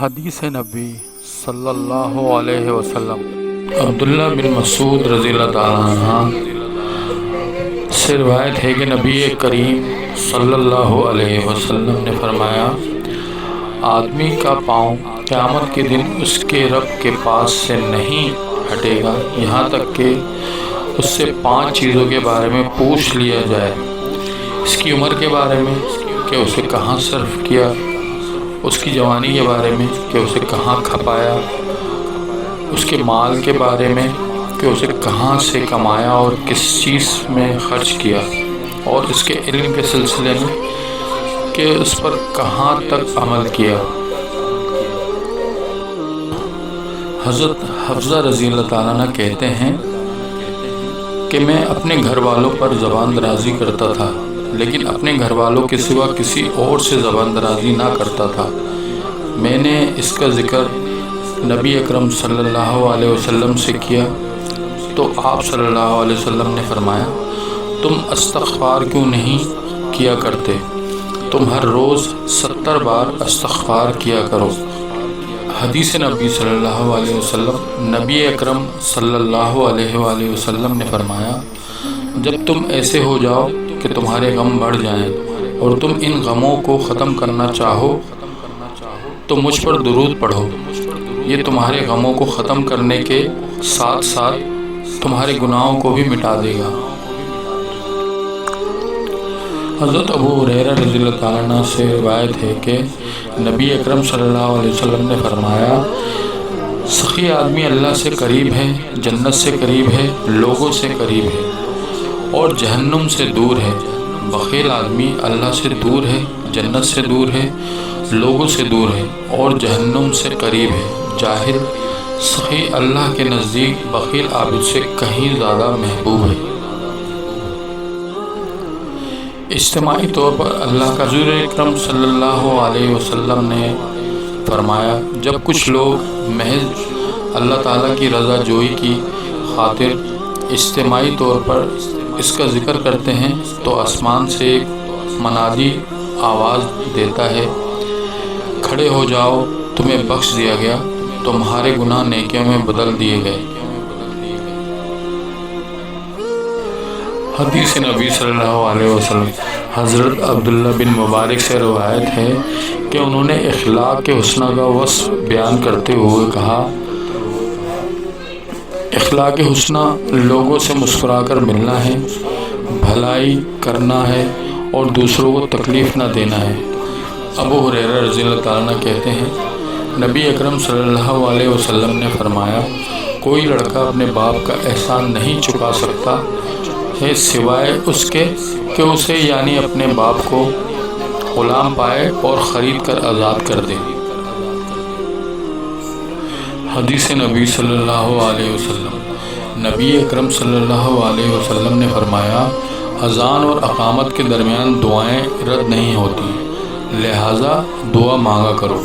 حدیث نبی صلی اللہ علیہ وسلم۔ عبداللہ بن مسعود رضی اللہ تعالیٰ عنہ سے روایت ہے کہ نبی کریم صلی اللہ علیہ وسلم نے فرمایا، آدمی کا پاؤں قیامت کے دن اس کے رب کے پاس سے نہیں ہٹے گا یہاں تک کہ اس سے 5 چیزوں کے بارے میں پوچھ لیا جائے۔ اس کی عمر کے بارے میں کہ اسے کہاں صرف کیا، اس کی جوانی کے بارے میں کہ اسے کہاں کھپایا، اس کے مال کے بارے میں کہ اسے کہاں سے کمایا اور کس چیز میں خرچ کیا، اور اس کے علم کے سلسلے میں کہ اس پر کہاں تک عمل کیا۔ حضرت حفصہ رضی اللہ تعالیٰ عنہ کہتے ہیں کہ میں اپنے گھر والوں پر زبان درازی کرتا تھا، لیکن اپنے گھر والوں کے سوا کسی اور سے زبان درازی نہ کرتا تھا۔ میں نے اس کا ذکر نبی اکرم صلی اللہ علیہ وسلم سے کیا تو آپ صلی اللہ علیہ وسلم نے فرمایا، تم استغفار کیوں نہیں کیا کرتے؟ تم ہر روز 70 بار استغفار کیا کرو۔ حدیث نبی صلی اللہ علیہ وسلم، نبی اکرم صلی اللہ علیہ وآلہ وسلم نے فرمایا، جب تم ایسے ہو جاؤ کہ تمہارے غم بڑھ جائیں اور تم ان غموں کو ختم کرنا چاہو تو مجھ پر درود پڑھو، یہ تمہارے غموں کو ختم کرنے کے ساتھ ساتھ تمہارے گناہوں کو بھی مٹا دے گا۔ حضرت ابو ہریرہ رضی اللہ تعالیٰ عنہ سے روایت ہے کہ نبی اکرم صلی اللہ علیہ وسلم نے فرمایا، سخی آدمی اللہ سے قریب ہے، جنت سے قریب ہے، لوگوں سے قریب ہے اور جہنم سے دور ہے۔ بخیل آدمی اللہ سے دور ہے، جنت سے دور ہے، لوگوں سے دور ہے اور جہنم سے قریب ہے۔ جاہل سخی اللہ کے نزدیک بخیل عابد سے کہیں زیادہ محبوب ہے۔ اجتماعی طور پر اللہ کا حضور اکرم صلی اللہ علیہ وسلم نے فرمایا، جب کچھ لوگ محض اللہ تعالیٰ کی رضا جوئی کی خاطر اجتماعی طور پر اس کا ذکر کرتے ہیں تو آسمان سے ایک منادی آواز دیتا ہے، کھڑے ہو جاؤ، تمہیں بخش دیا گیا، تمہارے گناہ نیکیوں میں بدل دیے گئے۔ حدیث نبی صلی اللہ علیہ وسلم، حضرت عبداللہ بن مبارک سے روایت ہے کہ انہوں نے اخلاق کے حسنہ کا وصف بیان کرتے ہوئے کہا، اخلاق حسنہ لوگوں سے مسکرا کر ملنا ہے، بھلائی کرنا ہے اور دوسروں کو تکلیف نہ دینا ہے۔ ابو ہریرہ رضی اللہ تعالیٰ عنہ کہتے ہیں، نبی اکرم صلی اللہ علیہ وسلم نے فرمایا، کوئی لڑکا اپنے باپ کا احسان نہیں چکا سکتا ہے سوائے اس کے کہ اسے یعنی اپنے باپ کو غلام پائے اور خرید کر آزاد کر دے۔ حدیث نبی صلی اللہ علیہ وسلم، نبی اکرم صلی اللہ علیہ وسلم نے فرمایا، اذان اور اقامت کے درمیان دعائیں رد نہیں ہوتی، لہٰذا دعا مانگا کرو۔